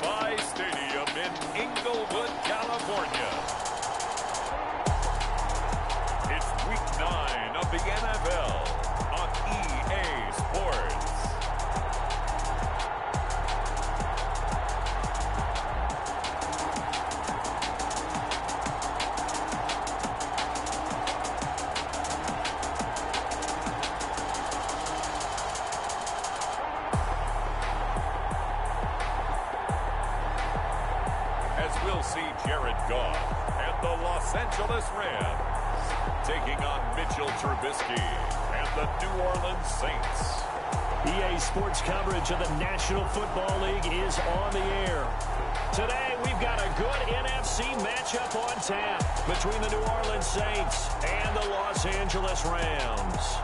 SoFi Stadium in Inglewood, California. It's Week 9 of the NFL on EA Sports. We'll see Jared Goff and the Los Angeles Rams taking on Mitchell Trubisky and the New Orleans Saints. EA Sports coverage of the National Football League is on the air. Today, we've got a good NFC matchup on tap between the New Orleans Saints and the Los Angeles Rams.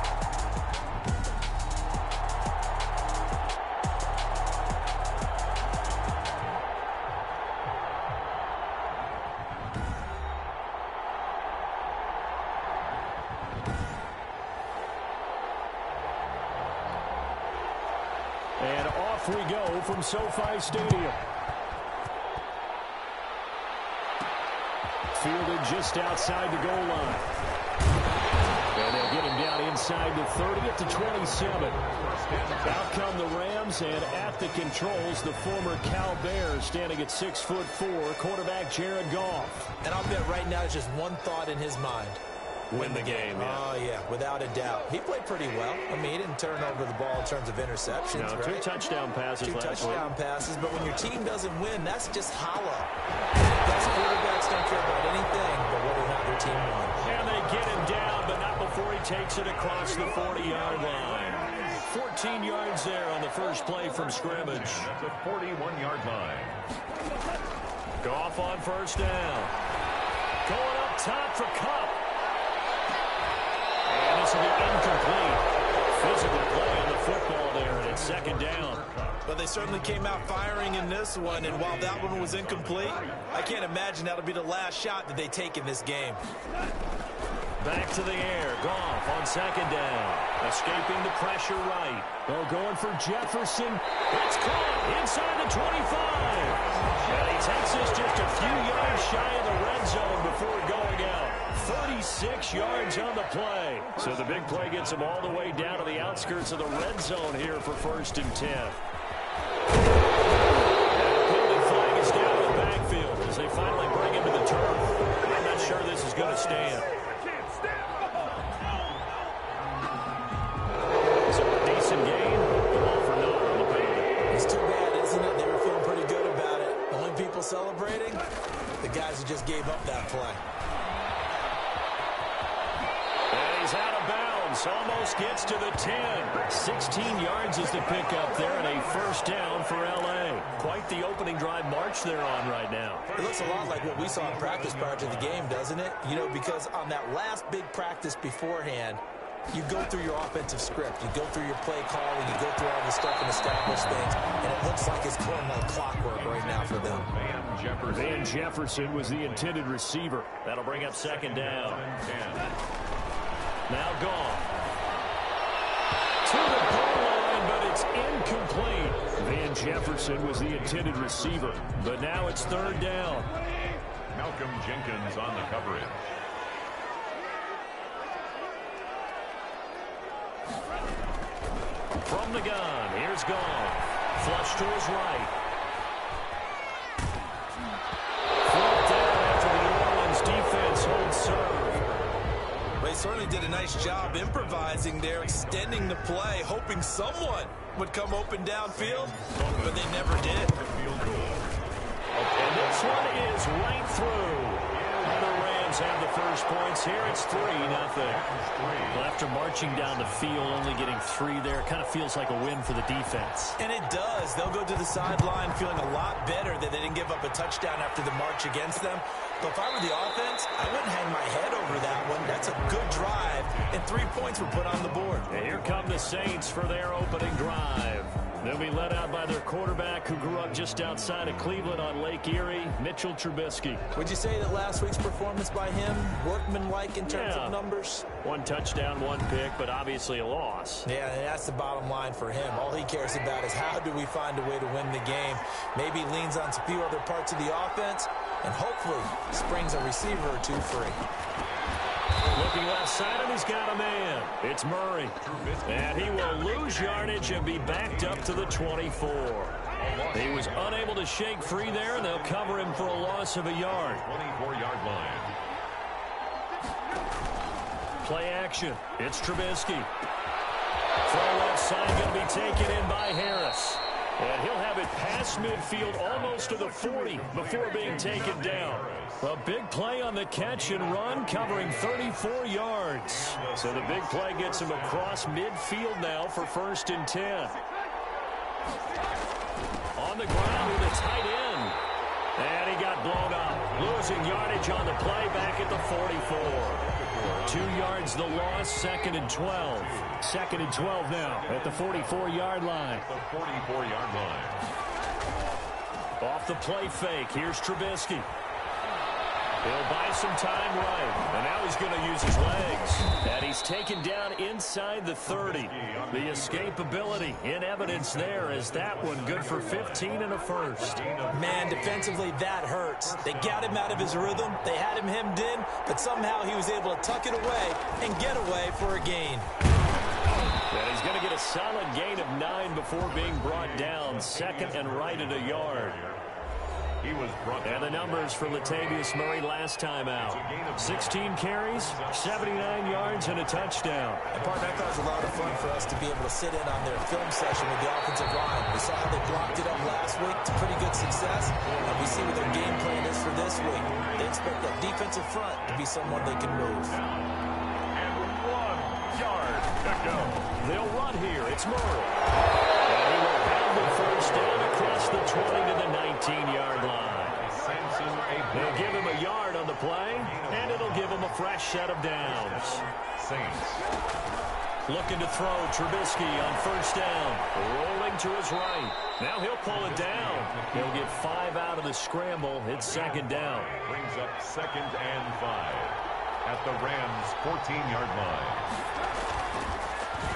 And off we go from SoFi Stadium. Fielded just outside the goal line. And they'll get him down inside the 30 at the 27. Out come the Rams, and at the controls, the former Cal Bears standing at 6'4", quarterback Jared Goff. And I'll bet right now it's just one thought in his mind. Win the game, yeah. Oh, yeah, without a doubt. He played pretty well. I mean, he didn't turn over the ball in terms of interceptions, no, right? 2 touchdown passes last week. 2 touchdown passes, but when your team doesn't win, that's just hollow. Best quarterbacks don't care about anything but whether or not their team won. And they get him down, but not before he takes it across the 40-yard line. 14 yards there on the first play from scrimmage. At the 41-yard line. Goff on first down. Going up top for Kupp. And this will be incomplete. Physical play on the football there, and it's second down. But they certainly came out firing in this one, and while that one was incomplete, I can't imagine that'll be the last shot that they take in this game. Back to the air. Goff on second down. Escaping the pressure right. They're going for Jefferson. It's caught inside the 25. And he takes this just a few yards shy of the red zone before going out. 36 yards on the play. So the big play gets him all the way down to the outskirts of the red zone here for 1st and 10. And the penalty flag is down in the backfield as they finally bring him to the turf. I'm not sure this is going to stand. So a decent gain, but all for naught on the penalty. It's too bad, isn't it? They were feeling pretty good about it. The only people celebrating, the guys who just gave up that play. And he's out of bounds. Almost gets to the 10. 16 yards is the pickup there, and a first down for L.A. Quite the opening drive march they're on right now. It looks a lot like what we saw in practice prior to the game, doesn't it? You know, because on that last big practice beforehand, you go through your offensive script. You go through your play calling. You go through all the stuff and establish things. And it looks like it's going like clockwork right now for them. Van Jefferson was the intended receiver. That'll bring up second down. Now Goff. To the goal line, but it's incomplete. Van Jefferson was the intended receiver. But now it's third down. Malcolm Jenkins on the coverage. From the gun, here's Goff. Flush to his right. Flipped down after the New Orleans defense holds serve. They certainly did a nice job improvising there, extending the play, hoping someone would come open downfield, but they never did. And this one is right through. And the Rams have the first points here. It's 3-0. Well, after marching down the field, only getting 3 there, kind of feels like a win for the defense. And it does. They'll go to the sideline feeling a lot better that they didn't give up a touchdown after the march against them. But if I were the offense, I wouldn't hang my head over that one. That's a good drive, and 3 points were put on the board. And here come the Saints for their opening drive. They'll be led out by their quarterback who grew up just outside of Cleveland on Lake Erie, Mitchell Trubisky. Would you say that last week's performance by him, workmanlike in terms of numbers? 1 touchdown, 1 pick, but obviously a loss. Yeah, and that's the bottom line for him. All he cares about is how do we find a way to win the game. Maybe leans on a few other parts of the offense, and hopefully springs a receiver or two free. Looking left side, and he's got a man. It's Murray. And he will lose yardage and be backed up to the 24. He was unable to shake free there, and they'll cover him for a loss of a yard. 24-yard line. Play action. It's Trubisky. Throw left side going to be taken in by Harris. And he'll have it past midfield almost to the 40 before being taken down. A big play on the catch and run, covering 34 yards. So the big play gets him across midfield now for 1st and 10. On the ground with a tight end. And he got blown up. Losing yardage on the play back at the 44. 2 yards the loss, 2nd and 12. 2nd and 12 now at the 44-yard line. The 44-yard line. Off the play fake, here's Trubisky. He'll buy some time right, and now he's going to use his legs. And he's taken down inside the 30. The escapability in evidence there is that one good for 15 and a first. Man, defensively, that hurts. They got him out of his rhythm. They had him hemmed in, but somehow he was able to tuck it away and get away for a gain. And he's going to get a solid gain of 9 before being brought down. 2nd and right at a yard. And the numbers for Latavius Murray last time out. 16 carries, 79 yards, and a touchdown. And partner, that was a lot of fun for us to be able to sit in on their film session with the offensive line. We saw how they blocked it up last week to pretty good success, and we see what their game plan is for this week. They expect that defensive front to be someone they can move. And 1 yard to go. They'll run here. It's Murray. And he will have the first down across the 20 to the 19-yard line. They'll give him a yard on the play, and it'll give him a fresh set of downs. Saints. Looking to throw, Trubisky on 1st down. Rolling to his right. Now he'll pull it down. He'll get 5 out of the scramble. It's 2nd down. Brings up 2nd and 5 at the Rams' 14-yard line.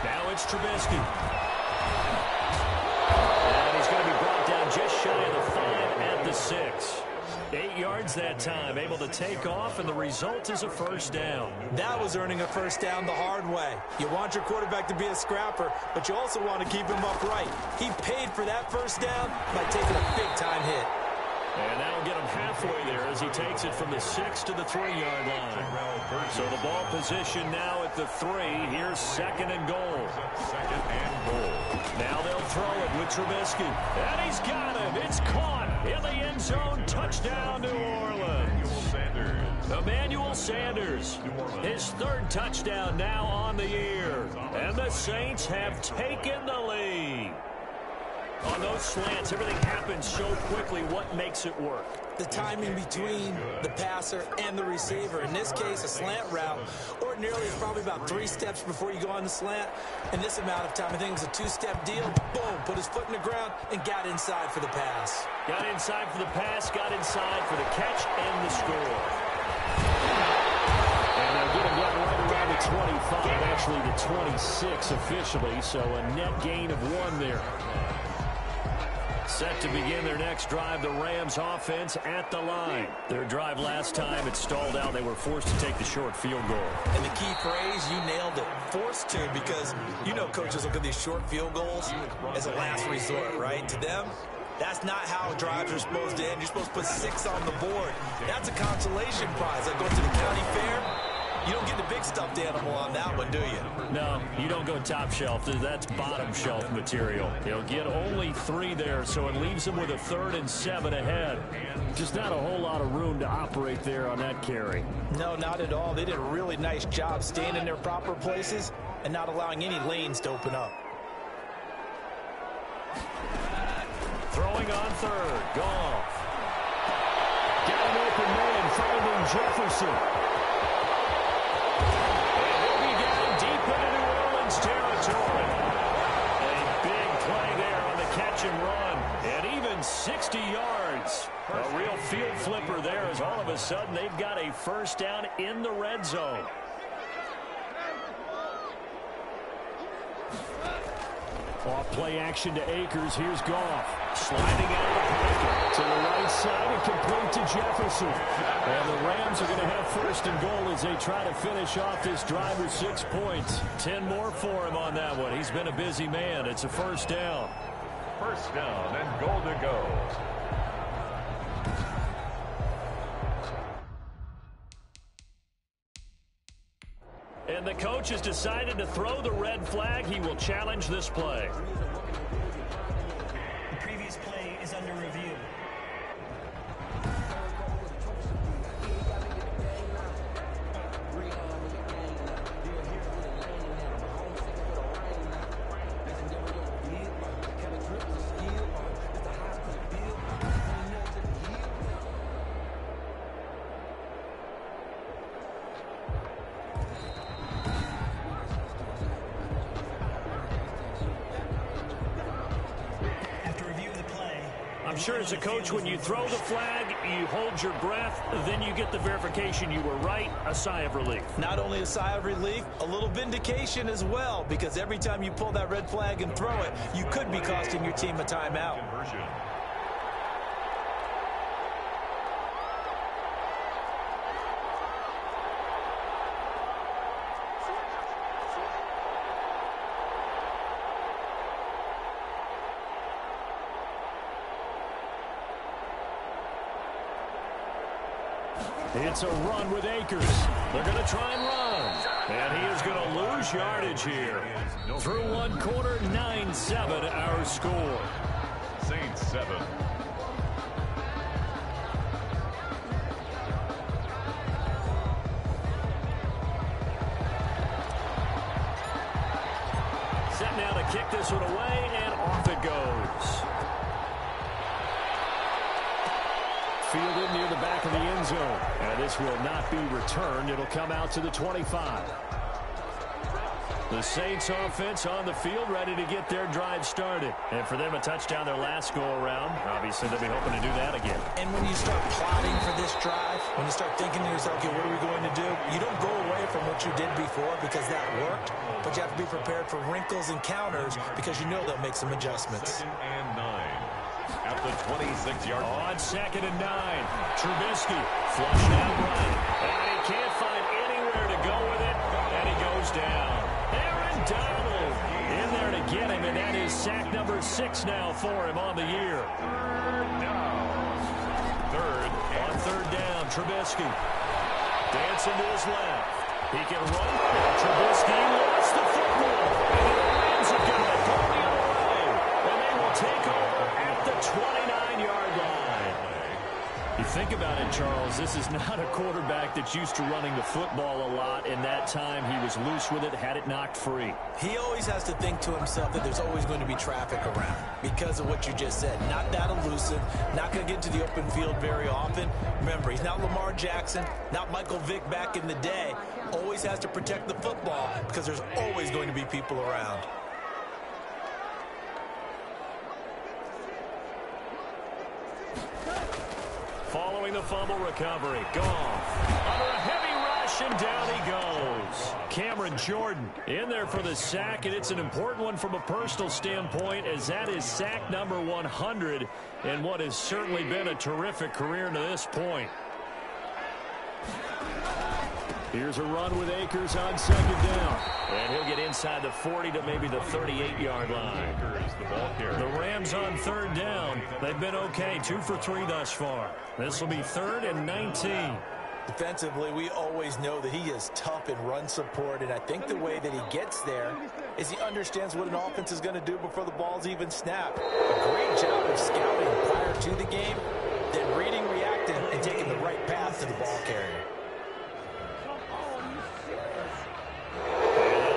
Now it's Trubisky. And he's going to be brought down just shy of the 5 at the 6. 8 yards that time, able to take off, and the result is a 1st down. That was earning a 1st down the hard way. You want your quarterback to be a scrapper, but you also want to keep him upright. He paid for that 1st down by taking a big-time hit. And that'll get him halfway there as he takes it from the 6 to the 3-yard line. So the ball position now at the 3. Here's 2nd and goal. 2nd and goal. Now they'll throw it with Trubisky. And he's got him. It's caught in the end zone. Touchdown, New Orleans. Emmanuel Sanders. His 3rd touchdown now on the year. And the Saints have taken the lead. On those slants, everything happens so quickly. What makes it work? The timing between the passer and the receiver. In this case, a slant route. Ordinarily, it's probably about 3 steps before you go on the slant. In this amount of time, I think it was a 2-step deal. Boom, put his foot in the ground and got inside for the pass. Got inside for the pass, got inside for the catch and the score. And they'll get him right around the 25, actually the 26 officially, so a net gain of 1 there. Set to begin their next drive, the Rams offense at the line. Their drive last time, it stalled out. They were forced to take the short field goal. And the key phrase, you nailed it. Forced to, because you know coaches look at these short field goals as a last resort, right? To them, that's not how drives are supposed to end. You're supposed to put 6 on the board. That's a consolation prize. Like going to the county fair, you don't get the big stuffed animal on that one, do you? No, you don't go top shelf. That's bottom shelf material. He'll get only 3 there, so it leaves him with a 3rd and 7 ahead. Just not a whole lot of room to operate there on that carry. No, not at all. They did a really nice job staying in their proper places and not allowing any lanes to open up. Throwing on 3rd. Goff. Got an open man, finding Jefferson. Territory. A big play there on the a sudden they've got a first down in the red zone. Off play action to Akers. Here's Goff. Sliding out of the pocket to the right side and complete to Jefferson. And the Rams are going to have first and goal as they try to finish off this drive with 6 points. 10 more for him on that one. He's been a busy man. It's a first down. First down and goal to go. And the coach has decided to throw the red flag. He will challenge this play. The previous play is under review. I'm sure as a coach, when you throw the flag, you hold your breath, then you get the verification you were right, a sigh of relief. Not only a sigh of relief, a little vindication as well, because every time you pull that red flag and throw it, you could be costing your team a timeout. Conversion. It's a run with Akers. They're going to try and run. And he is going to lose yardage here. Through one quarter, 9-7 our score. Saints 7. Set now to kick this one away, and off it goes. Fielded near the back of the end zone. And this will not be returned. It'll come out to the 25. The Saints offense on the field, ready to get their drive started. And for them, a touchdown their last go-around. Obviously, they'll be hoping to do that again. And when you start plotting for this drive, when you start thinking to yourself, okay, what are we going to do? You don't go away from what you did before because that worked, but you have to be prepared for wrinkles and counters because you know they'll make some adjustments. 2nd and 9. At the 26-yard line. On 2nd and 9, Trubisky flushed out right. And he can't find anywhere to go with it, and he goes down. Aaron Donald in there to get him, and that is sack number 6 now for him on the year. On third down, Trubisky dancing to his left. He can run. Trubisky lost the football. And the Rams have got it going the other way. And they will take over at the 29-yard line. You think about it, Charles, this is not a quarterback that's used to running the football a lot. In that time, he was loose with it, had it knocked free. He always has to think to himself that there's always going to be traffic around because of what you just said. Not that elusive, not going to get to the open field very often. Remember, he's not Lamar Jackson, not Michael Vick back in the day. Always has to protect the football because there's always going to be people around. Following the fumble recovery, Goff under a heavy rush, and down he goes. Cameron Jordan in there for the sack, and it's an important one from a personal standpoint, as that is sack number 100 in what has certainly been a terrific career to this point. Here's a run with Akers on 2nd down. And he'll get inside the 40 to maybe the 38-yard line. The Rams on 3rd down. They've been okay, 2 for 3 thus far. This will be 3rd and 19. Defensively, we always know that he is tough in run support, and I think the way that he gets there is he understands what an offense is going to do before the ball's even snapped. A great job of scouting prior to the game, then reading, reacting, and taking the right path to the ball carrier.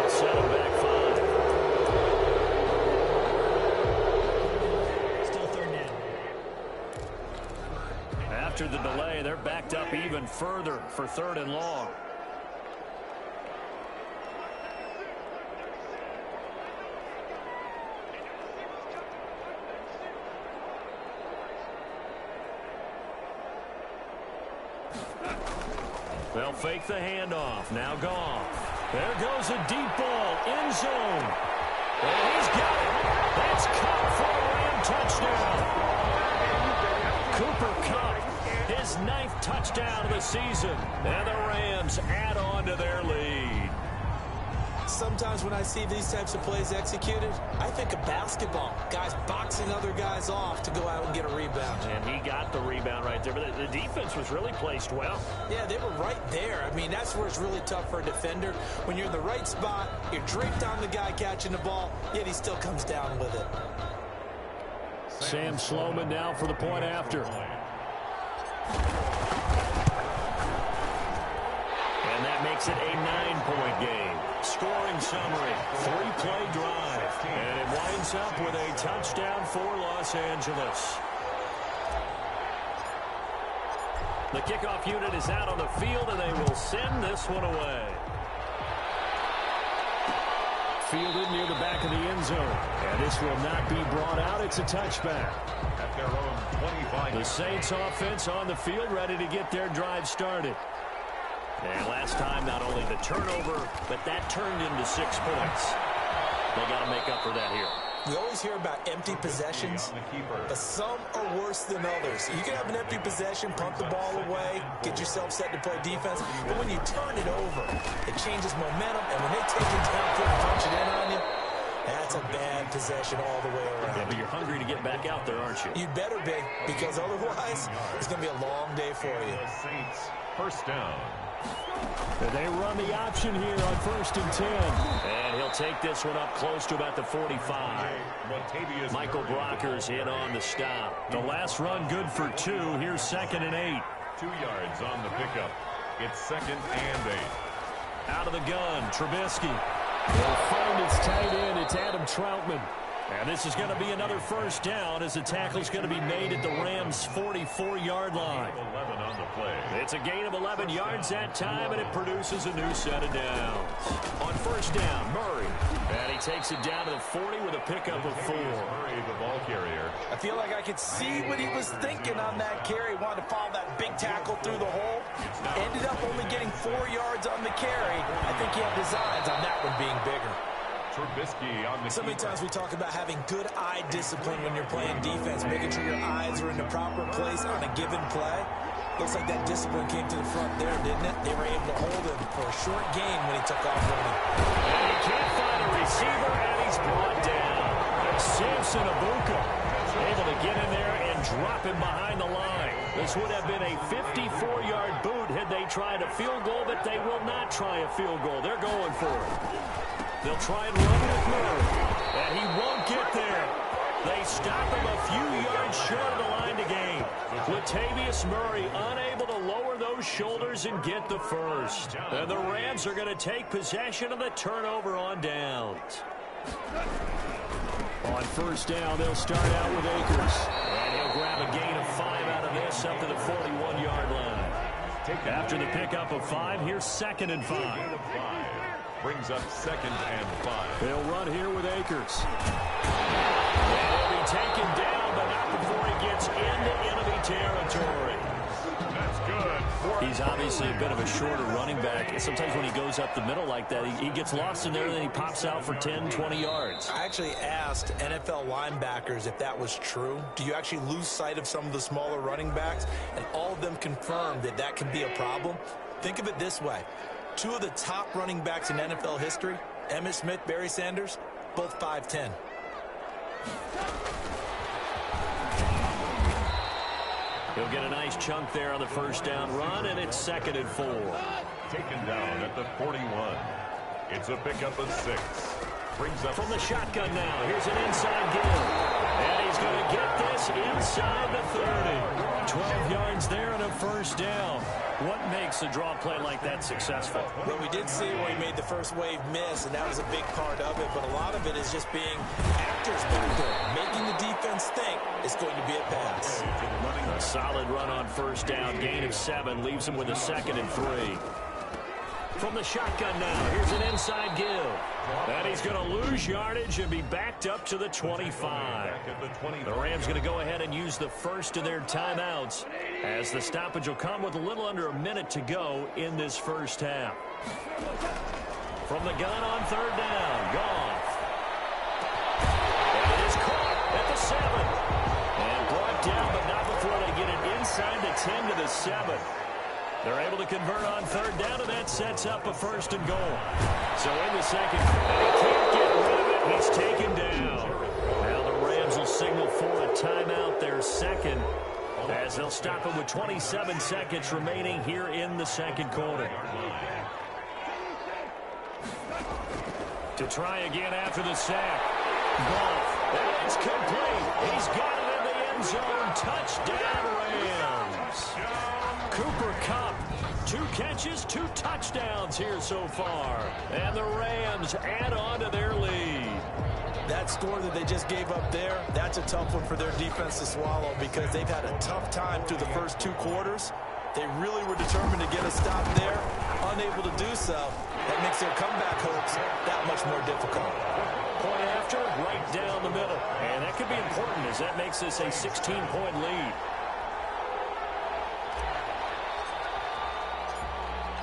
Set him back 5. Still 3rd down. After the delay, they're backed up even further for 3rd and long. They'll fake the handoff. Now Goff. There goes a deep ball. End zone. And he's got it. That's caught for a Ram touchdown. Cooper Kupp, his 9th touchdown of the season. And the Rams add on to their lead. Sometimes when I see these types of plays executed, I think of basketball. Guys boxing other guys off to go out and get a rebound. And he got the rebound right there. But the defense was really placed well. Yeah, they were right there. I mean, that's where it's really tough for a defender. When you're in the right spot, you're draped on the guy catching the ball, yet he still comes down with it. Sam Sloman now for the point after. And that makes it a 9-point game. Scoring summary, 3-play drive. And it winds up with a touchdown for Los Angeles. The kickoff unit is out on the field, and they will send this one away. Fielded near the back of the end zone. And this will not be brought out. It's a touchback. At their own 25. The Saints offense on the field, ready to get their drive started. And last time, not only the turnover, but that turned into 6 points. They got to make up for that here. We always hear about empty possessions, but some are worse than others. You can have an empty possession, punt the ball away, get yourself set to play defense, but when you turn it over, it changes momentum, and when they take it downfield and punch it in on you, that's a bad possession all the way around. Yeah, but you're hungry to get back out there, aren't you? You'd better be, because otherwise, it's going to be a long day for you. The Saints, first down. And they run the option here on 1st and 10. And he'll take this one up close to about the 45. Michael Brockers in on the stop. The last run good for 2. Here's 2nd and 8. 2 yards on the pickup. It's 2nd and 8. Out of the gun, Trubisky. They'll find its tight end. It's Adam Troutman. And this is going to be another first down as the tackle's going to be made at the Rams' 44-yard line. 11 on the play. It's a gain of 11 yards that time, and it produces a new set of downs. On first down, Murray. And he takes it down to the 40 with a pickup of 4. Murray, the ball carrier. I feel like I could see what he was thinking on that carry. Wanted to follow that big tackle through the hole. Ended up only getting 4 yards on the carry. I think he had designs on that one being bigger. Trubisky on the So many times we talk about having good eye discipline when you're playing defense, making sure your eyes are in the proper place on a given play. Looks like that discipline came to the front there, didn't it? They were able to hold him for a short game when he took off running. And he can't find a receiver, and he's brought down. Samson Abuka able to get in there and drop him behind the line. This would have been a 54-yard boot had they tried a field goal, but they will not try a field goal. They're going for it. They'll try and run with Murray, and he won't get there. They stop him a few yards short of the line to gain. Latavius Murray unable to lower those shoulders and get the first. And the Rams are going to take possession of the turnover on downs. On first down, they'll start out with Akers. And he'll grab a gain of 5 out of this up to the 41-yard line. After the pickup of 5, here's 2nd and 5. Brings up 2nd and 5. They'll run here with Akers. And he'll be taken down, but not before he gets into enemy territory. That's good. He's obviously a bit of a shorter running back. Sometimes when he goes up the middle like that, he gets lost in there, and then he pops out for 10, 20 yards. I actually asked NFL linebackers if that was true. Do you actually lose sight of some of the smaller running backs? And all of them confirmed that that can be a problem. Think of it this way. 2 of the top running backs in NFL history, Emmitt Smith, Barry Sanders, both 5'10". He'll get a nice chunk there on the first down run, and it's 2nd and 4. Taken down at the 41. It's a pickup of 6. Brings up from the shotgun now. Here's an inside give. And he's going to get this inside the 30. 12 yards there and a first down. What makes a draw play like that successful? Well, we did see where he made the first wave miss, and that was a big part of it. But a lot of it is just being actors back there, making the defense think it's going to be a pass. A solid run on first down. Gain of 7 leaves him with a 2nd and 3. From the shotgun now, here's an inside give. And he's going to lose yardage and be backed up to the 25. The Rams going to go ahead and use the first of their timeouts as the stoppage will come with a little under a minute to go in this first half. From the gun on third down, Goff. And it is caught at the 7. And brought down, but not before they get it inside the 10 to the 7. They're able to convert on third down, and that sets up a first and goal. So in the second, and he can't get rid of it. He's taken down. Now the Rams will signal for a timeout, their second, as they'll stop it with 27 seconds remaining here in the second quarter. To try again after the sack. Goff, and it's complete. He's got it in the end zone. Touchdown, Rams. Cooper Kupp, 2 catches, 2 touchdowns here so far. And the Rams add on to their lead. That score that they just gave up there, that's a tough one for their defense to swallow because they've had a tough time through the first 2 quarters. They really were determined to get a stop there, unable to do so. That makes their comeback hopes that much more difficult. Point after, right down the middle. And that could be important as that makes this a 16-point lead.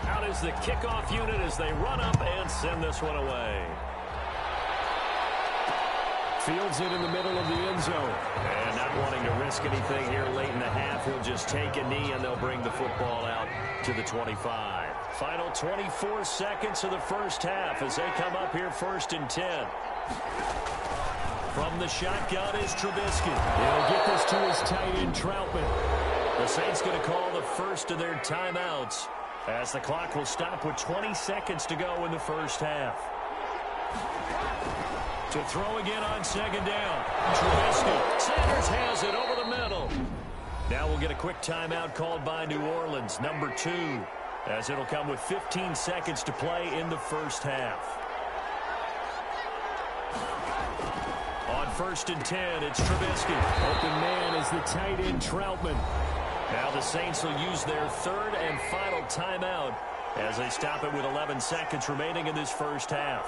Out is the kickoff unit as they run up and send this one away. Fields it in the middle of the end zone. And not wanting to risk anything here late in the half, he'll just take a knee and they'll bring the football out to the 25. Final 24 seconds of the first half as they come up here 1st and 10. From the shotgun is Trubisky. He'll get this to his tight end, Troutman. The Saints going to call the first of their timeouts as the clock will stop with 20 seconds to go in the first half. To throw again on second down. Trubisky. Sanders has it over the middle. Now we'll get a quick timeout called by New Orleans, number 2, as it'll come with 15 seconds to play in the first half. On 1st and 10, it's Trubisky. Open man is the tight end, Troutman. Now the Saints will use their 3rd and final timeout as they stop it with 11 seconds remaining in this first half.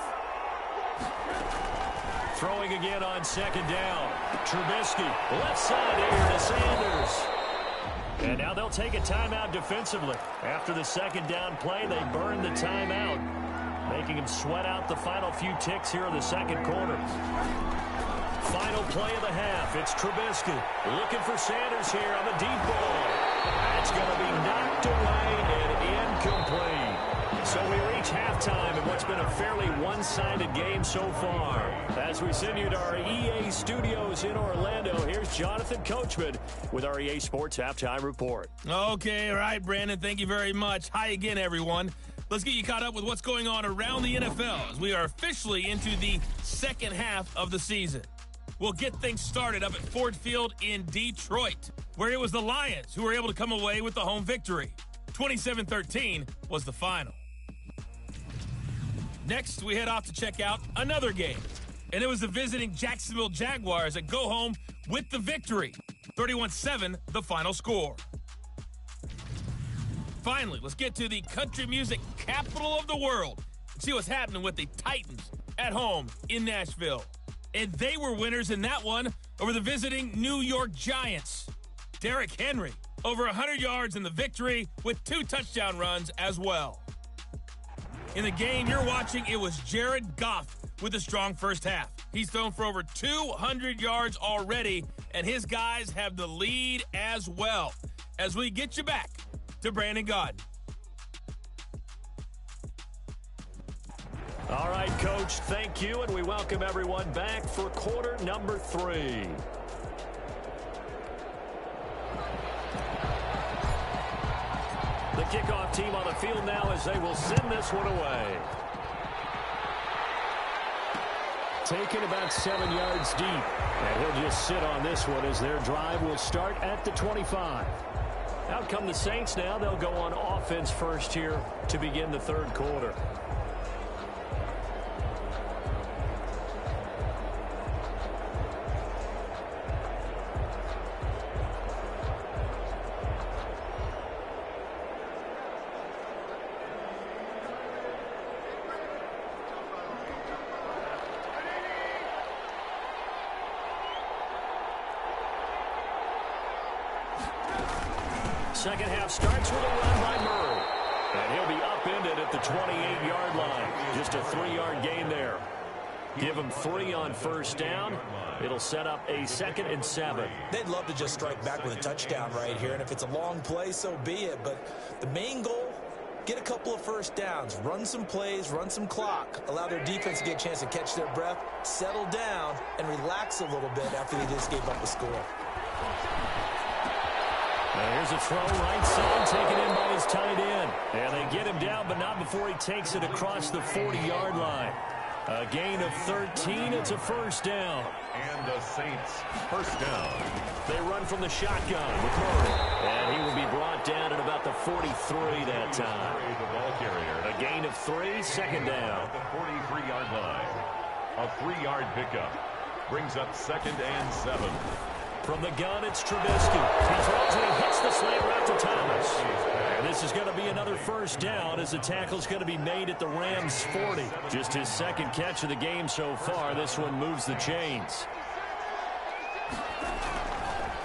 Throwing again on second down. Trubisky, left side here to Sanders. And now they'll take a timeout defensively. After the second down play, they burn the timeout, making them sweat out the final few ticks here in the second quarter. Final play of the half. It's Trubisky looking for Sanders here on the deep ball. It's going to be knocked away and incomplete. So we reach halftime in what's been a fairly one-sided game so far. As we send you to our EA studios in Orlando, here's Jonathan Coachman with our EA Sports Halftime Report. Okay, all right, Brandon, thank you very much. Hi again, everyone. Let's get you caught up with what's going on around the NFL as we are officially into the second half of the season. We'll get things started up at Ford Field in Detroit, where it was the Lions who were able to come away with the home victory. 27-13 was the final. Next, we head off to check out another game, and it was the visiting Jacksonville Jaguars that go home with the victory. 31-7, the final score. Finally, let's get to the country music capital of the world and see what's happening with the Titans at home in Nashville. And they were winners in that one over the visiting New York Giants. Derrick Henry, over 100 yards in the victory with 2 touchdown runs as well. In the game you're watching, it was Jared Goff with a strong first half. He's thrown for over 200 yards already, and his guys have the lead as well. As we get you back to Brandon Gaudin. All right, Coach, thank you, and we welcome everyone back for quarter number 3. The kickoff team on the field now as they will send this one away. Taken about 7 yards deep. And he'll just sit on this one as their drive will start at the 25. Out come the Saints now. They'll go on offense first here to begin the third quarter. second half starts with a run by Murray. And he'll be upended at the 28-yard line. Just a 3-yard gain there. Give him 3 on first down. It'll set up a 2nd and 7. They'd love to just strike back with a touchdown right here, and if it's a long play, so be it. But the main goal, get a couple of first downs, run some plays, run some clock, allow their defense to get a chance to catch their breath, settle down, and relax a little bit after they just gave up a score. Here's a throw right side taken in by his tight end. And they get him down, but not before he takes it across the 40-yard line. A gain of 13. It's a first down. And the Saints first down. They run from the shotgun with Murray. And he will be brought down at about the 43 that time. The ball carrier. A gain of 3, second down. At the 43-yard line. A 3-yard pickup. Brings up 2nd and 7. From the gun, it's Trubisky. He throws and he hits the slant route to Thomas. And this is going to be another first down as the tackle's going to be made at the Rams' 40. Just his 2nd catch of the game so far. This one moves the chains.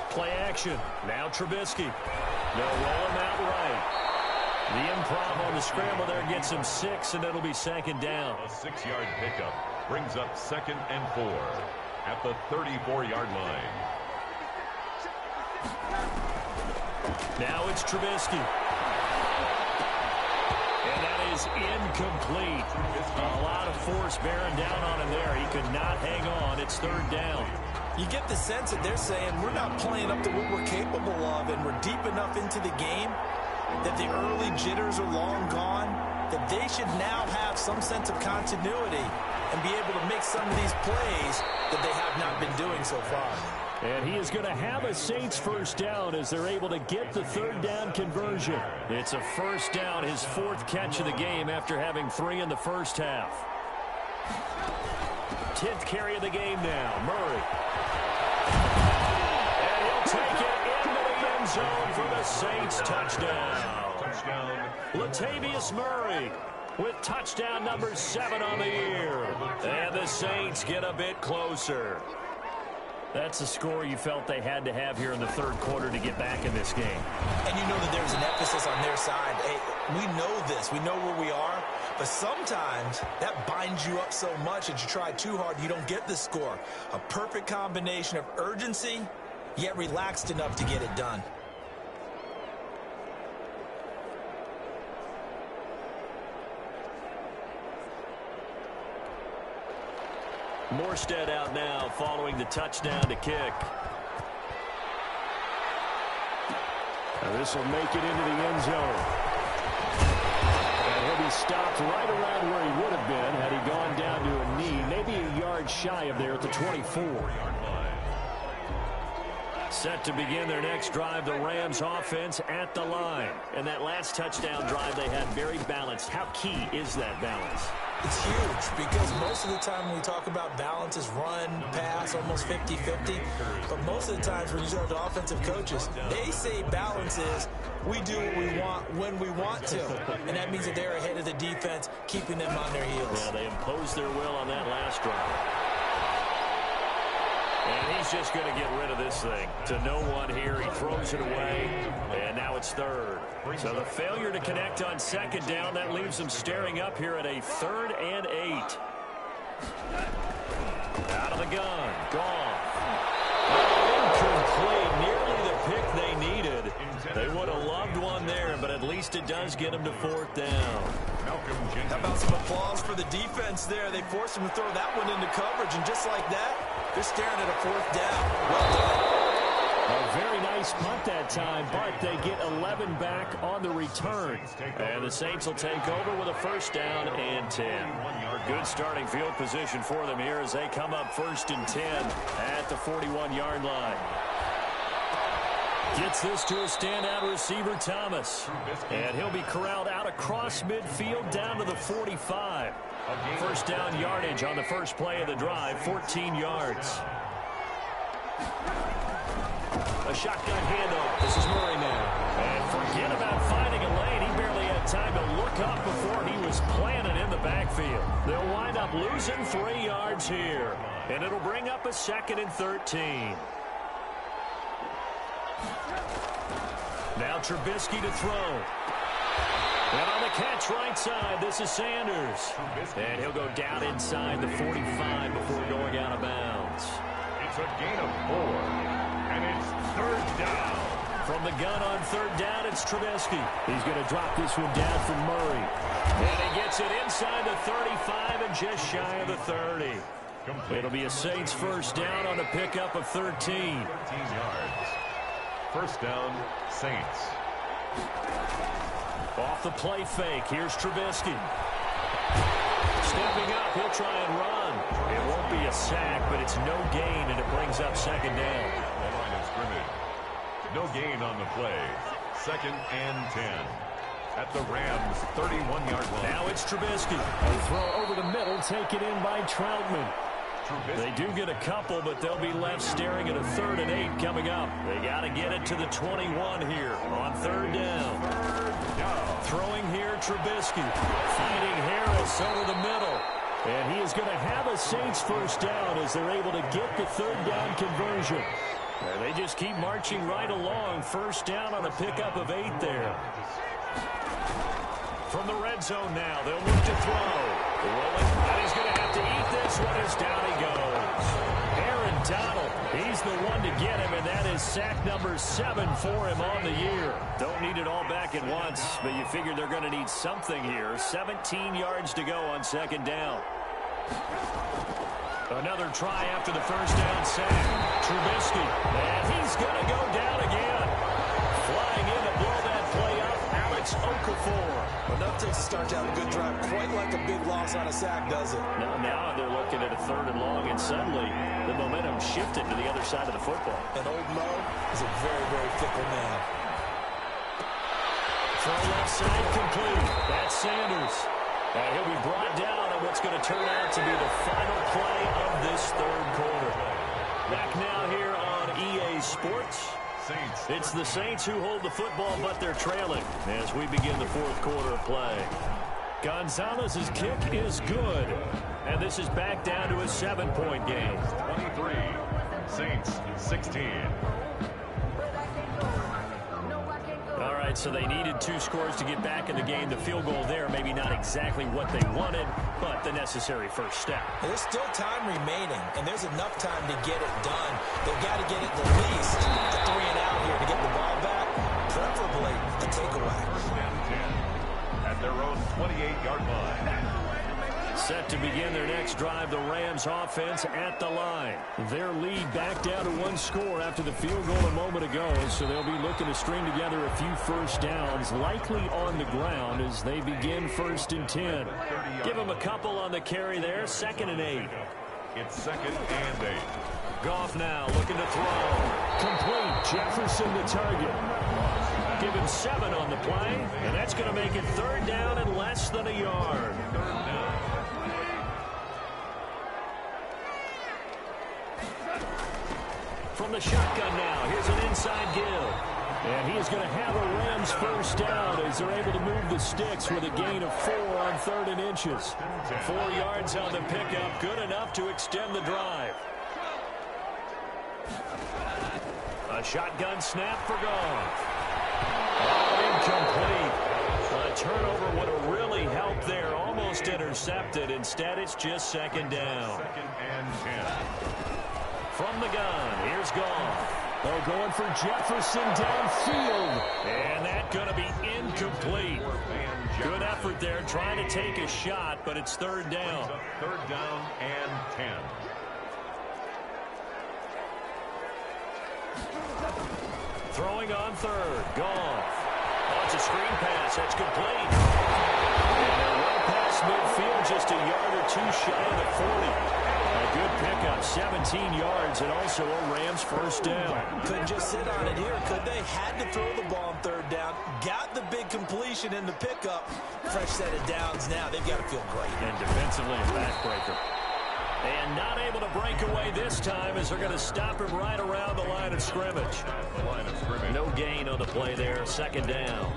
Play action. Now Trubisky. They'll roll him out right. The improv on the scramble there gets him 6, and it'll be 2nd down. A 6-yard pickup brings up 2nd and 4 at the 34-yard line. Now it's Trubisky. And that is incomplete. A lot of force bearing down on him there. He could not hang on. It's 3rd down. You get the sense that they're saying we're not playing up to what we're capable of, and we're deep enough into the game that the early jitters are long gone, that they should now have some sense of continuity and be able to make some of these plays that they have not been doing so far. And he is going to have a Saints first down as they're able to get the 3rd down conversion. It's a first down, his 4th catch of the game after having 3 in the first half. 10th carry of the game now, Murray. And he'll take it into the end zone for the Saints touchdown. Latavius Murray with touchdown number 7 on the year. And the Saints get a bit closer. That's a score you felt they had to have here in the 3rd quarter to get back in this game. And you know that there's an emphasis on their side. Hey, we know this. We know where we are. But sometimes that binds you up so much that you try too hard, you don't get the score. A perfect combination of urgency, yet relaxed enough to get it done. Morstead out now following the touchdown to kick. Now this will make it into the end zone. And he'll be stopped right around where he would have been had he gone down to a knee, maybe a yard shy of there at the 24-yard line. Set to begin their next drive, the Rams offense at the line. And that last touchdown drive they had very balanced. How key is that balance? It's huge because most of the time when we talk about balance is run, pass, almost 50-50. But most of the times when you talk to offensive coaches, they say balance is we do what we want when we want to. And that means that they're ahead of the defense, keeping them on their heels. Yeah, they imposed their will on that last drive. And he's just going to get rid of this thing. To no one here, he throws it away, and now it's 3rd. So the failure to connect on 2nd down, that leaves them staring up here at a 3rd and 8. Out of the gun, gone. Incomplete, nearly the pick they needed. They would have loved one there, but at least it does get them to 4th down. How about some applause for the defense there? They forced him to throw that one into coverage, and just like that, they're staring at a 4th down. Well done. A very nice punt that time, but they get 11 back on the return. And the Saints will take over with a first down and 10. Good starting field position for them here as they come up 1st and 10 at the 41-yard line. Gets this to a standout receiver, Thomas. And he'll be corralled out across midfield down to the 45. First down yardage on the first play of the drive, 14 yards. A shotgun handoff. This is Murray now. And forget about finding a lane. He barely had time to look up before he was planted in the backfield. They'll wind up losing 3 yards here. And it'll bring up a 2nd and 13. Now Trubisky to throw. And on the catch right side, this is Sanders. And he'll go down inside the 45 before going out of bounds. It's a gain of 4, and it's third down. From the gun on third down, it's Trubisky. He's going to drop this one down for Murray. And he gets it inside the 35 and just shy of the 30. It'll be a Saints first down on a pickup of 13. 13 yards. First down, Saints. Off the play fake, here's Trubisky. Stepping up, he'll try and run. It won't be a sack, but it's no gain, and it brings up second down. The line of scrimmage. No gain on the play. Second and 10. At the Rams' 31-yard line. Now it's Trubisky. A throw over the middle, taken in by Troutman. They do get a couple, but they'll be left staring at a 3rd and 8 coming up. They got to get it to the 21 here on third down. Throwing here, Trubisky. Finding Harris over the middle. And he is going to have a Saints first down as they're able to get the third down conversion. And they just keep marching right along. First down on a pickup of 8 there. From the red zone now, they'll look to throw. Rolling, and he's going to have to eat this one as down he goes. Aaron Donald, he's the one to get him, and that is sack number 7 for him on the year. Don't need it all back at once, but you figure they're going to need something here. 17 yards to go on second down. Another try after the first down sack. Trubisky, and he's going to go down again. Flying in to blow that play up, Alex Okafor. Enough takes to start to have a good drive, quite like a big loss on a sack, does it? Now they're looking at a 3rd and long, and suddenly the momentum shifted to the other side of the football. And old Mo is a very, very fickle man. Throw left side complete. That's Sanders. And he'll be brought down on what's going to turn out to be the final play of this third quarter. Back now here on EA Sports. It's the Saints who hold the football, but they're trailing as we begin the fourth quarter of play. Gonzalez's kick is good, and this is back down to a 7-point game. 23, Saints 16. All right, so they needed 2 scores to get back in the game. The field goal there, maybe not exactly what they wanted, but the necessary first step. There's still time remaining, and there's enough time to get it done. They've got to get it at least a 3 and out here to get the ball back, preferably a takeaway. First and 10 at their own 28-yard line. Set to begin their next drive, the Rams offense at the line. Their lead back down to 1 score after the field goal a moment ago, so they'll be looking to string together a few first downs, likely on the ground as they begin 1st and 10. Give them a couple on the carry there, 2nd and 8. It's 2nd and 8. Goff now looking to throw. Complete. Jefferson the target. Give him 7 on the play, and that's going to make it 3rd down and less than a yard. 3rd down. From the shotgun now, here's an inside give. And he is going to have a Rams first down as they're able to move the sticks with a gain of 4 on 3rd and inches. 4 yards on the pickup, good enough to extend the drive. A shotgun snap for Goff. Incomplete. A turnover would have really helped there, almost intercepted. Instead, it's just 2nd down. 2nd and 10. From the gun, here's Goff. They're going for Jefferson downfield. And that's going to be incomplete. Good effort there, trying to take a shot, but it's 3rd down. 3rd down and 10. Throwing on 3rd, Goff. Oh, it's a screen pass, that's complete. And well past midfield, just a yard or 2 shy of the 40. A good pickup, 17 yards, and also a Rams first down. Couldn't just sit on it here, could they? Had to throw the ball on 3rd down. Got the big completion in the pickup. Fresh set of downs now. They've got to feel great. And defensively, a backbreaker. And not able to break away this time as they're going to stop him right around the line of scrimmage. No gain on the play there. Second down.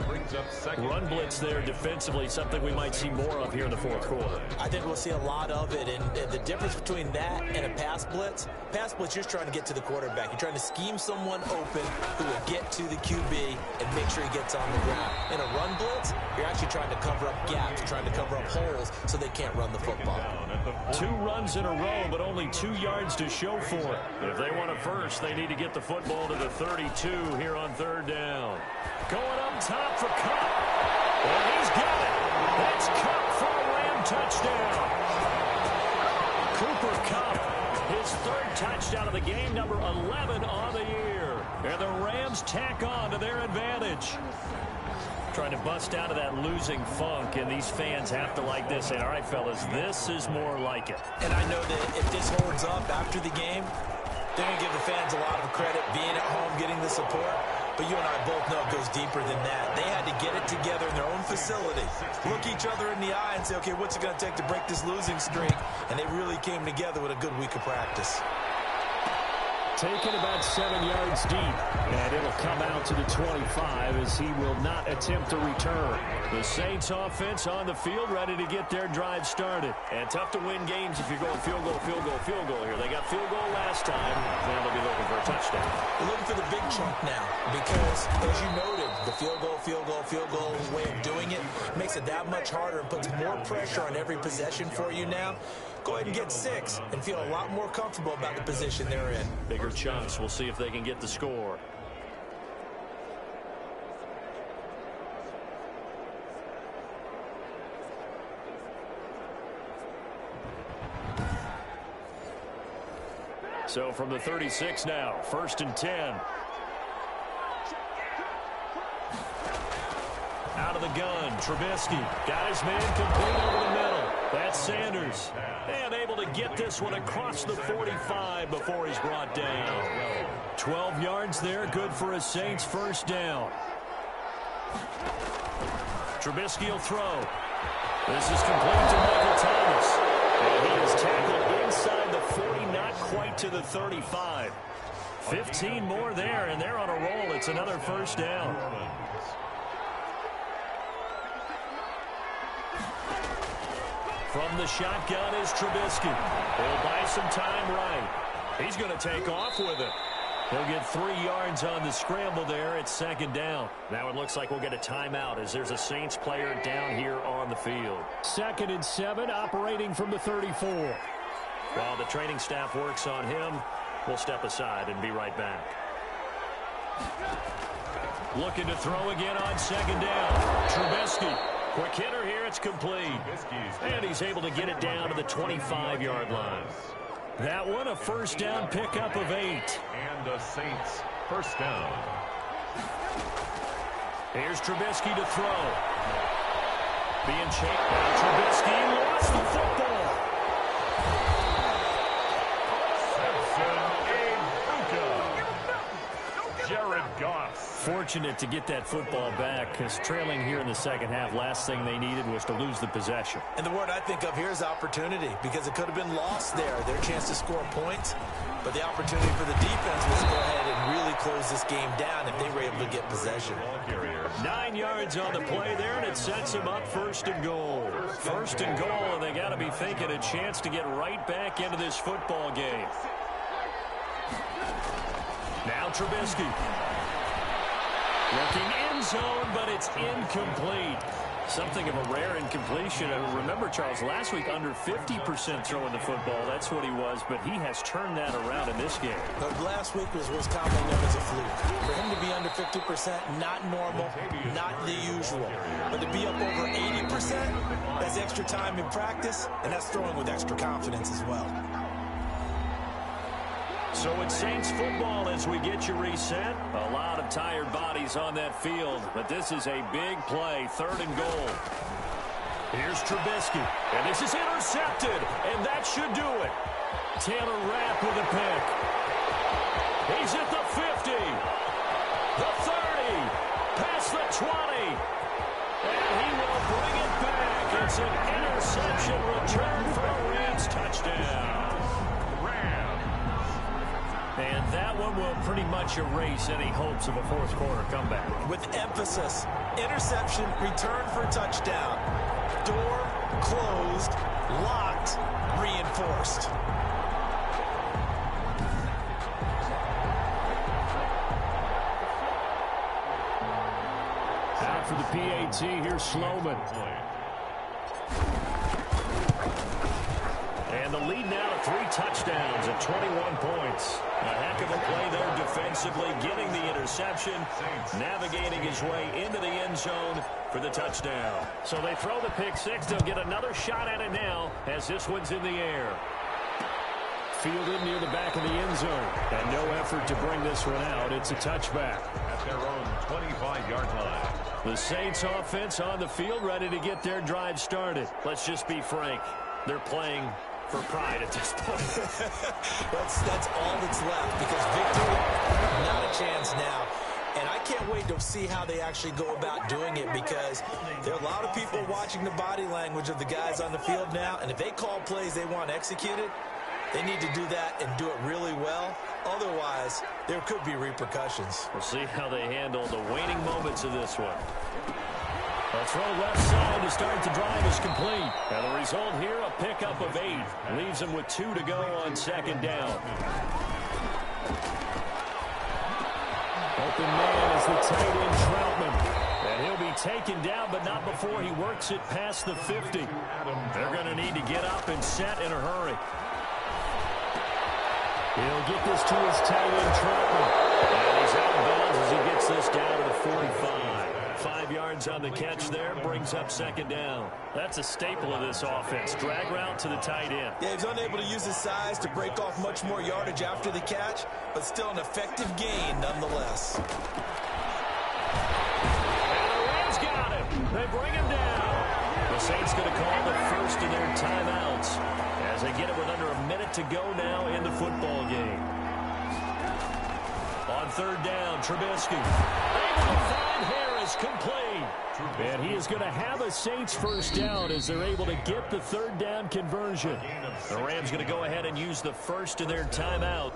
Run blitz there defensively, something we might see more of here in the fourth quarter. I think we'll see a lot of it. And the difference between that and a pass blitz, you're just trying to get to the quarterback. You're trying to scheme someone open who will get to the QB and make sure he gets on the ground. In a run blitz, you're actually trying to cover up gaps, trying to cover up holes so they can't run the football. 2 runs in a row, but only 2 yards to show for it. If they want a first, they need to get the football to the 32 here on third down. Going up top for Kupp. And he's got it. That's Kupp for a Ram touchdown. Cooper Kupp, his 3rd touchdown of the game, number 11 on the year. And the Rams tack on to their advantage. Trying to bust out of that losing funk, and these fans have to like this. And all right, fellas, this is more like it. And I know that if this holds up after the game, they're going to give the fans a lot of credit being at home, getting the support. But you and I both know it goes deeper than that. They had to get it together in their own facility, look each other in the eye and say, okay, what's it going to take to break this losing streak? And they really came together with a good week of practice. Taken about 7 yards deep, and it'll come out to the 25 as he will not attempt to return. The Saints offense on the field, ready to get their drive started. And tough to win games if you're going field goal, field goal, field goal here. They got field goal last time. Now they'll be looking for a touchdown. They're looking for the big chunk now because, as you noted, the field goal way of doing it makes it that much harder and puts more pressure on every possession for you now. Go ahead and get 6 and feel a lot more comfortable about the position they're in. Bigger chunks. We'll see if they can get the score. So from the 36 now, 1st and 10. Out of the gun, Trubisky got his man complete over the middle. That's Sanders. And able to get this one across the 45 before he's brought down. 12 yards there, good for a Saints first down. Trubisky will throw. This is complete to Michael Thomas. And he is tackled inside the 40, not quite to the 35. 15 more there, and they're on a roll. It's another first down. From the shotgun is Trubisky. He'll buy some time right. He's going to take off with it. He'll get 3 yards on the scramble there. It's 2nd down. Now it looks like we'll get a timeout as there's a Saints player down here on the field. 2nd and 7, operating from the 34. While the training staff works on him, we'll step aside and be right back. Looking to throw again on 2nd down. Trubisky. Quick hitter here, it's complete. And he's able to get it down to the 25-yard line. That one, a first down pickup of 8. And the Saints first down. Here's Trubisky to throw. Being checked by Trubisky, lost the football. Jared Goff. Fortunate to get that football back because trailing here in the second half, last thing they needed was to lose the possession. And the word I think of here is opportunity because it could have been lost there, their chance to score points. But the opportunity for the defense was to go ahead and really close this game down if they were able to get possession. 9 yards on the play there, and it sets them up 1st and goal. 1st and goal, and they got to be thinking a chance to get right back into this football game. Now Trubisky. Looking end zone, but it's incomplete. Something of a rare incompletion. I remember, Charles, last week under 50% throwing the football. That's what he was, but he has turned that around in this game. But last week was what's commonly known as a fluke. For him to be under 50%, not normal, not the usual. But to be up over 80%, that's extra time in practice, and that's throwing with extra confidence as well. So it's Saints football as we get you reset. A lot of tired bodies on that field, but this is a big play, 3rd and goal. Here's Trubisky, and this is intercepted, and that should do it. Taylor Rapp with a pick. He's at the 50, the 30, past the 20, and he will bring it back. It's an interception return for a Rams. Saints touchdown. And that one will pretty much erase any hopes of a fourth quarter comeback. With emphasis, interception, return for touchdown. Door closed, locked, reinforced. Out for the PAT, here's Sloman. And the lead now to 3 touchdowns at 21 points. A heck of a play there defensively, getting the interception, navigating his way into the end zone for the touchdown. So they throw the pick six. They'll get another shot at it now as this one's in the air. Fielded near the back of the end zone. And no effort to bring this one out. It's a touchback. At their own 25-yard line. The Saints offense on the field ready to get their drive started. Let's just be frank. They're playing for pride at this point. that's all that's left, because victory, not a chance now. And I can't wait to see how they actually go about doing it, because there are a lot of people watching the body language of the guys on the field now, and if they call plays they want executed, they need to do that and do it really well. Otherwise, there could be repercussions. We'll see how they handle the waning moments of this one. A throw left side to start the drive is complete. And the result here, a pickup of 8. Leaves them with 2 to go on second down. Open man is the tight end, Troutman. And he'll be taken down, but not before he works it past the 50. They're going to need to get up and set in a hurry. He'll get this to his tight end, Troutman. And he's out of bounds as he gets this down to the 45. 5 yards on the catch there, brings up second down. That's a staple of this offense. Drag route to the tight end. Yeah, he's unable to use his size to break off much more yardage after the catch, but still an effective gain nonetheless. And the Rams got him. They bring him down. The Saints going to call the first of their timeouts as they get it with under a minute to go now in the football game. On third down, Trubisky. Able to find Harris, complete. And he is going to have a Saints first down as they're able to get the third down conversion. The Rams going to go ahead and use the first of their timeout.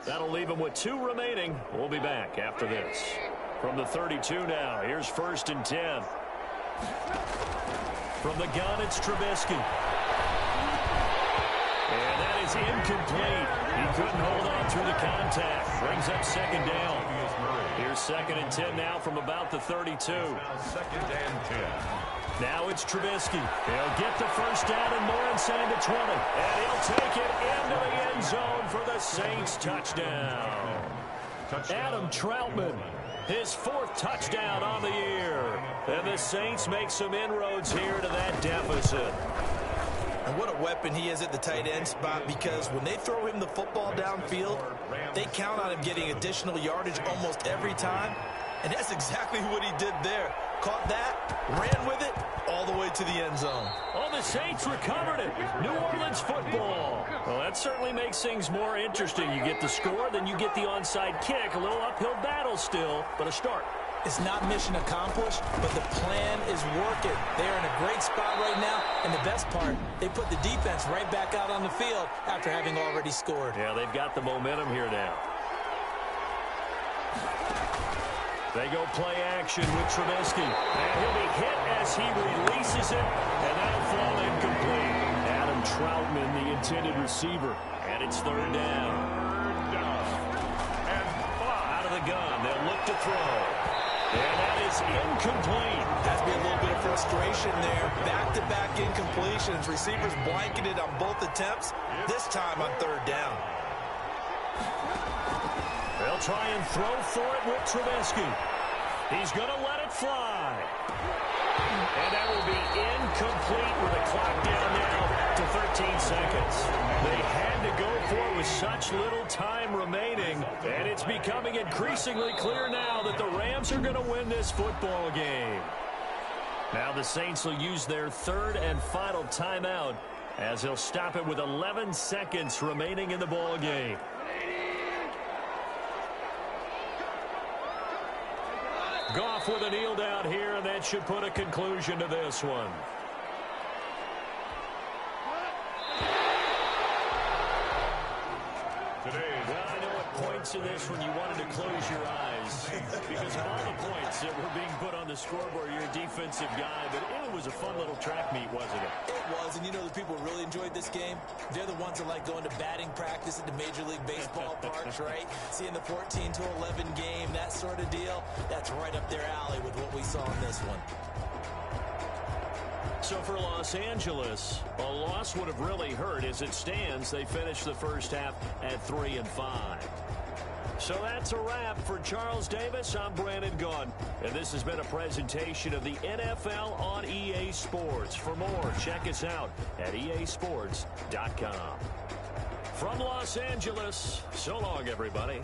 That'll leave him with 2 remaining. We'll be back after this. From the 32 now, here's 1st and 10. From the gun, it's Trubisky. And that is incomplete. He couldn't hold on through the contact. Brings up second down. Here's 2nd and 10 now from about the 32. 2nd and 10. Now it's Trubisky. He'll get the first down and more inside the 20. And he'll take it into the end zone for the Saints touchdown. Adam Troutman, his 4th touchdown on the year. And the Saints make some inroads here to that deficit. And what a weapon he is at the tight end spot, because when they throw him the football downfield, they count on him getting additional yardage almost every time. And that's exactly what he did there. Caught that, ran with it, all the way to the end zone. Oh, the Saints recovered it. New Orleans football. Well, that certainly makes things more interesting. You get the score, then you get the onside kick. A little uphill battle still, but a start. It's not mission accomplished, but the plan is working. They're in a great spot right now, and the best part, they put the defense right back out on the field after having already scored. Yeah, they've got the momentum here now. They go play action with Trubisky. And he'll be hit as he releases it, and that'll fall incomplete. Adam Troutman, the intended receiver. And it's 3rd down. And 5. Out of the gun, they'll look to throw. And that is incomplete. Has to be a little bit of frustration there. Back-to-back incompletions. Receivers blanketed on both attempts, this time on 3rd down. They'll try and throw for it with Trubisky. He's going to let it fly. And that will be incomplete with a clock down now to 13 seconds. They had to go for it with such little time remaining, and it's becoming increasingly clear now that the Rams are going to win this football game. Now the Saints will use their third and final timeout as they'll stop it with 11 seconds remaining in the ball game. Goff with a kneel down here, and that should put a conclusion to this one. Well, I know at points in this when you wanted to close your eyes because of all the points that were being put on the scoreboard. You're a defensive guy, but it was a fun little track meet, wasn't it? It was, and you know the people who really enjoyed this game? They're the ones that like going to batting practice at the Major League Baseball parks, right? Seeing the 14-11 game, that sort of deal, that's right up their alley with what we saw in this one. So for Los Angeles, a loss would have really hurt. As it stands, they finished the first half at 3-5. So that's a wrap. For Charles Davis, I'm Brandon Gaudin, and this has been a presentation of the NFL on EA Sports. For more, check us out at easports.com. From Los Angeles, so long, everybody.